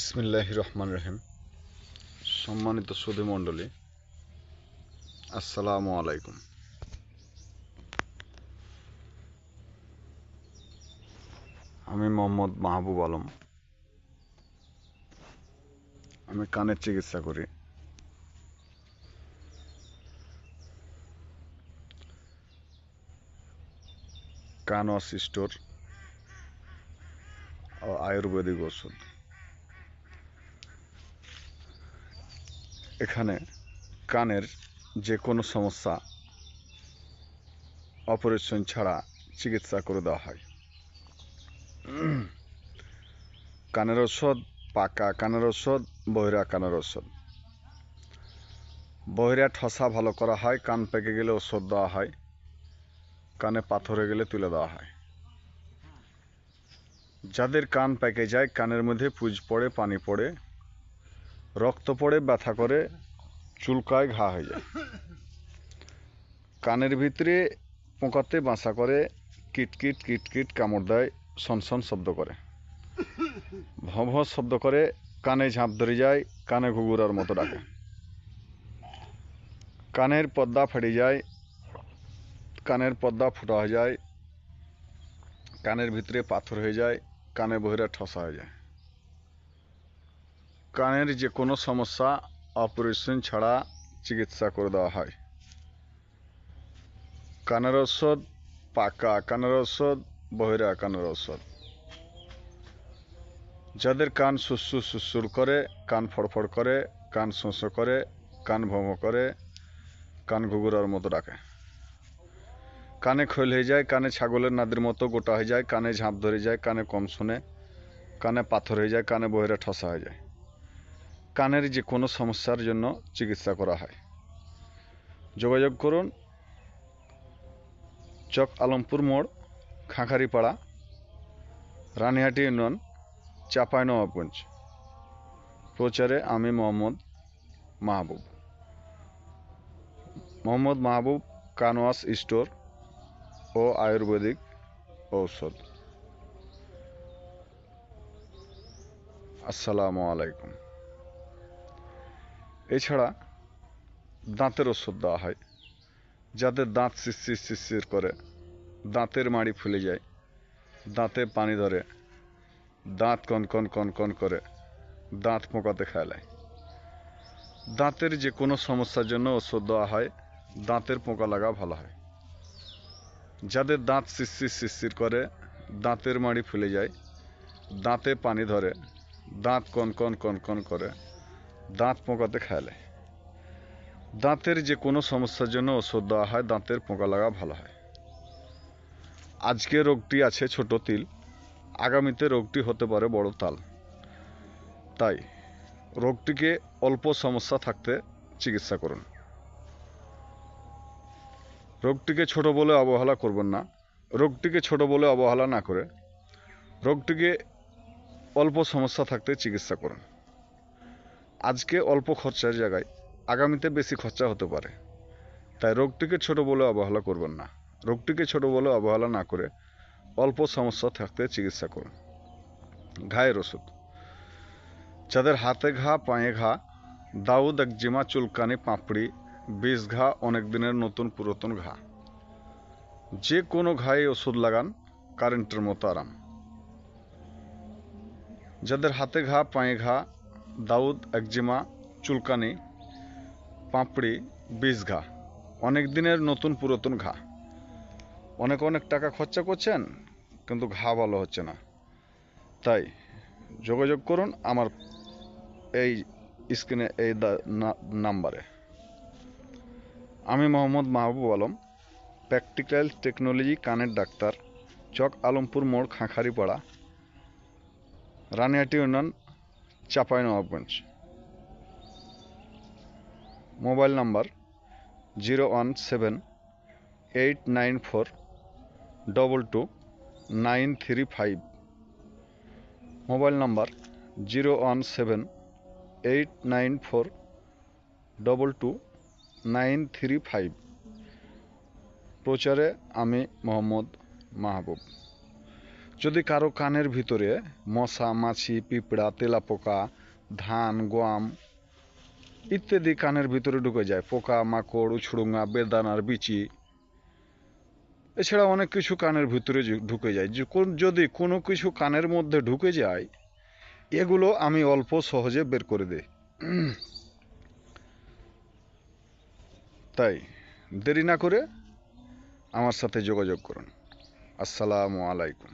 বিসমিল্লাহির রহমানির রহিম। সম্মানিত সুধী মণ্ডলী, আসসালামু আলাইকুম। আমি মোহাম্মদ মাহবুব আলম। আমি কানের চিকিৎসা করি। কান ওয়াশ স্টোর ও আয়ুর্বেদিক ওষুধ। এখানে কানের যে কোনো সমস্যা অপারেশন ছাড়া চিকিৎসা করে দেওয়া হয়। কানের ওষুধ, পাকা কানের ওষুধ, বহিরা কানের ওষুধ। বহিরা ঠসা ভালো করা হয়, কান পেকে গেলে ওষুধ দেওয়া হয়, কানে পাথর হয়ে গেলে তুলে দেওয়া হয়। যাদের কান পেকে যায়, কানের মধ্যে পুজ পড়ে, পানি পড়ে, রক্ত পড়ে, ব্যথা করে, চুলকায়, ঘা হয়ে যায়, কানের ভিতরে পোকাতে বাসা করে, কিটকিট কিটকিট কামড় দেয়, সনসন শব্দ করে, ভঁ ভঁ শব্দ করে, কানে ঝাঁপ ধরে যায়, কানে ঘুঘুরার মতো ডাকে, কানের পর্দা ফেটে যায়, কানের পর্দা ফুটা হয়ে যায়, কানের ভিতরে পাথর হয়ে যায়, কানে বহিরা ঠসা হয়ে যায়। কানের যে কোনো সমস্যা অপারেশন ছাড়া চিকিৎসা করে দেওয়া হয়। কানের ওষুধ, পাকা কানের ওষুধ, বহিরা কানের ওষুধ। যাদের কান সুসুর সুসুর করে, কান ফড়ফড় করে, কান শোঁ করে, কান ভোঁ ভোঁ করে, কান ঘুঘুরার মতো ডাকে, কানে খৈল হয়ে যায়, কানে ছাগলের নাদের মতো গোটা হয়ে যায়, কানে ঝাঁপ ধরে যায়, কানে কম শুনে, কানে পাথর হয়ে যায়, কানে বহিরা ঠসা হয়ে যায়। কানের যে কোনো সমস্যার জন্য চিকিৎসা করা হয়। যোগাযোগ করুন চক আলমপুর মোড়, খাঁখারিপাড়া, রানিহাটি ইউনিয়ন, চাঁপাইনবাবগঞ্জ। প্রচারে আমি মোহাম্মদ মাহবুব, কান ওয়াশ স্টোর ও আয়ুর্বেদিক ঔষধ। আসসালামু আলাইকুম। এছাড়া দাঁতের ওষুধ দেওয়া হয়। যাদের দাঁত শিরশির শিরশির করে, দাঁতের মাড়ি ফুলে যায়, দাঁতে পানি ধরে, দাঁত কনকন কনকন করে, দাঁত পোকাতে খেলায়, দাঁতের যে কোনো সমস্যার জন্য ওষুধ দেওয়া হয়, দাঁতের পোকা লাগা ভালো হয়। যাদের দাঁত শিরশির শিরশির করে, দাঁতের মাড়ি ফুলে যায়, দাঁতে পানি ধরে, দাঁত কনকন কনকন করে, দাঁত পোকাতে খেলায়, দাঁতের যে কোনো সমস্যার জন্য ওষুধ দেওয়া হয়, দাঁতের পোকা লাগা ভালো হয়। আজকে রোগটি আছে ছোট তিল, আগামীতে রোগটি হতে পারে বড় তাল। তাই রোগটিকে অল্প সমস্যা থাকতে চিকিৎসা করুন। রোগটিকে ছোট বলে অবহেলা করবেন না। রোগটিকে ছোট বলে অবহেলা না করে রোগটিকে অল্প সমস্যা থাকতে চিকিৎসা করুন। আজকে অল্প খরচার জায়গায় আগামীতে বেশি খরচা হতে পারে। তাই রোগটিকে ছোট বলে অবহেলা করবেন না। রোগটিকে ছোট বলে অবহেলা না করে অল্প সমস্যা থাকতে চিকিৎসা করুন। ঘায়ের ওষুধ। যাদের হাতে ঘা, পায়ে ঘা, দাউদ, একজিমা, চুলকানি, পাপড়ি, বিষ ঘা, অনেক দিনের নতুন পুরাতন ঘা, যে কোনো ঘায়ে ওষুধ লাগান, কারেন্টের মতো আরাম। যাদের হাতে ঘা, পায়ে ঘা, দাউদ, একজিমা, চুলকানি, পাপড়ি, বিষ ঘা, অনেক দিনের নতুন পুরাতন ঘা, অনেক অনেক টাকা খরচা করছেন কিন্তু ঘা ভালো হচ্ছে না, তাই যোগাযোগ করুন আমার এই স্ক্রিনে এই নাম্বারে। আমি মোহাম্মদ মাহবুব আলম, প্র্যাকটিক্যাল টেকনোলজি কানের ডাক্তার, চক আলমপুর মোড়, Khankharipara, Ranihati union, Chapainawabganj. Mobile number 017-894-22935। Mobile number 017-894-22935। প্রচারে আমি মোহাম্মদ মাহবুব। যদি কারো কানের ভিতরে মশা, মাছি, পিঁপড়া, তেলাপোকা, ধান, গম ইত্যাদি কানের ভিতরে ঢুকে যায়, পোকা মাকড়, উছড়ুঙা, বেদানার বিচি, এছাড়া অনেক কিছু কানের ভিতরে ঢুকে যায়। যদি কোনো কিছু কানের মধ্যে ঢুকে যায়, এগুলো আমি অল্প সহজে বের করে দিই। তাই দেরি না করে আমার সাথে যোগাযোগ করুন। আসসালামু আলাইকুম।